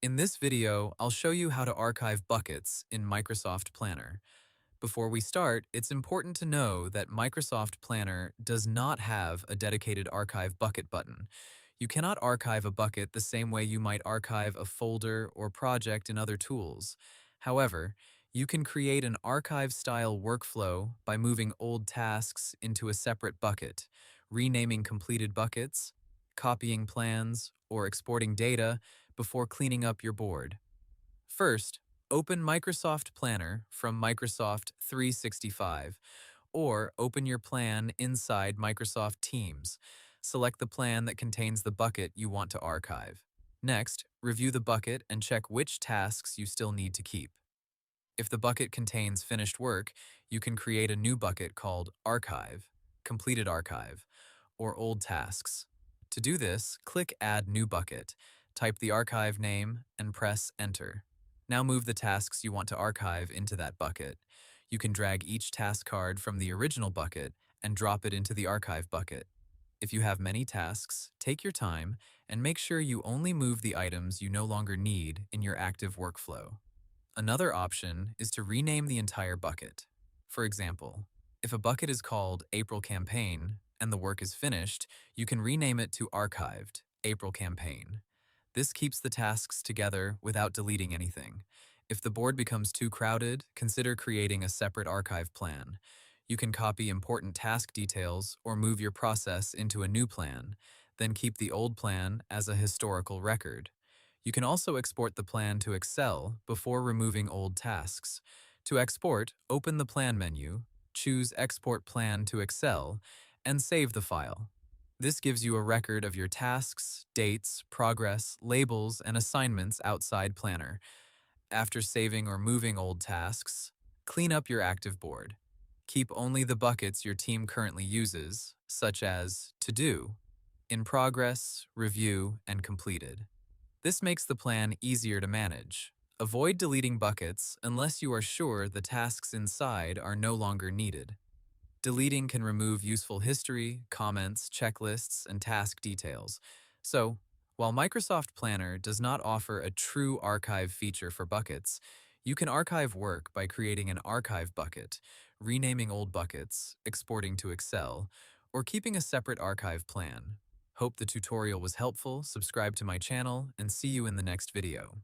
In this video, I'll show you how to archive buckets in Microsoft Planner. Before we start, it's important to know that Microsoft Planner does not have a dedicated archive bucket button. You cannot archive a bucket the same way you might archive a folder or project in other tools. However, you can create an archive-style workflow by moving old tasks into a separate bucket, renaming completed buckets, copying plans, or exporting data before cleaning up your board. First, open Microsoft Planner from Microsoft 365, or open your plan inside Microsoft Teams. Select the plan that contains the bucket you want to archive. Next, review the bucket and check which tasks you still need to keep. If the bucket contains finished work, you can create a new bucket called Archive, Completed Archive, or Old Tasks. To do this, click Add New Bucket, type the archive name, and press Enter. Now move the tasks you want to archive into that bucket. You can drag each task card from the original bucket and drop it into the archive bucket. If you have many tasks, take your time and make sure you only move the items you no longer need in your active workflow. Another option is to rename the entire bucket. For example, if a bucket is called April Campaign and the work is finished, you can rename it to Archived April Campaign. This keeps the tasks together without deleting anything. If the board becomes too crowded, consider creating a separate archive plan. You can copy important task details or move your process into a new plan, then keep the old plan as a historical record. You can also export the plan to Excel before removing old tasks. To export, open the Plan menu, choose Export Plan to Excel, and save the file. This gives you a record of your tasks, dates, progress, labels, and assignments outside Planner. After saving or moving old tasks, clean up your active board. Keep only the buckets your team currently uses, such as To Do, In Progress, Review, and Completed. This makes the plan easier to manage. Avoid deleting buckets unless you are sure the tasks inside are no longer needed. Deleting can remove useful history, comments, checklists, and task details. So, while Microsoft Planner does not offer a true archive feature for buckets, you can archive work by creating an archive bucket, renaming old buckets, exporting to Excel, or keeping a separate archive plan. Hope the tutorial was helpful, subscribe to my channel, and see you in the next video.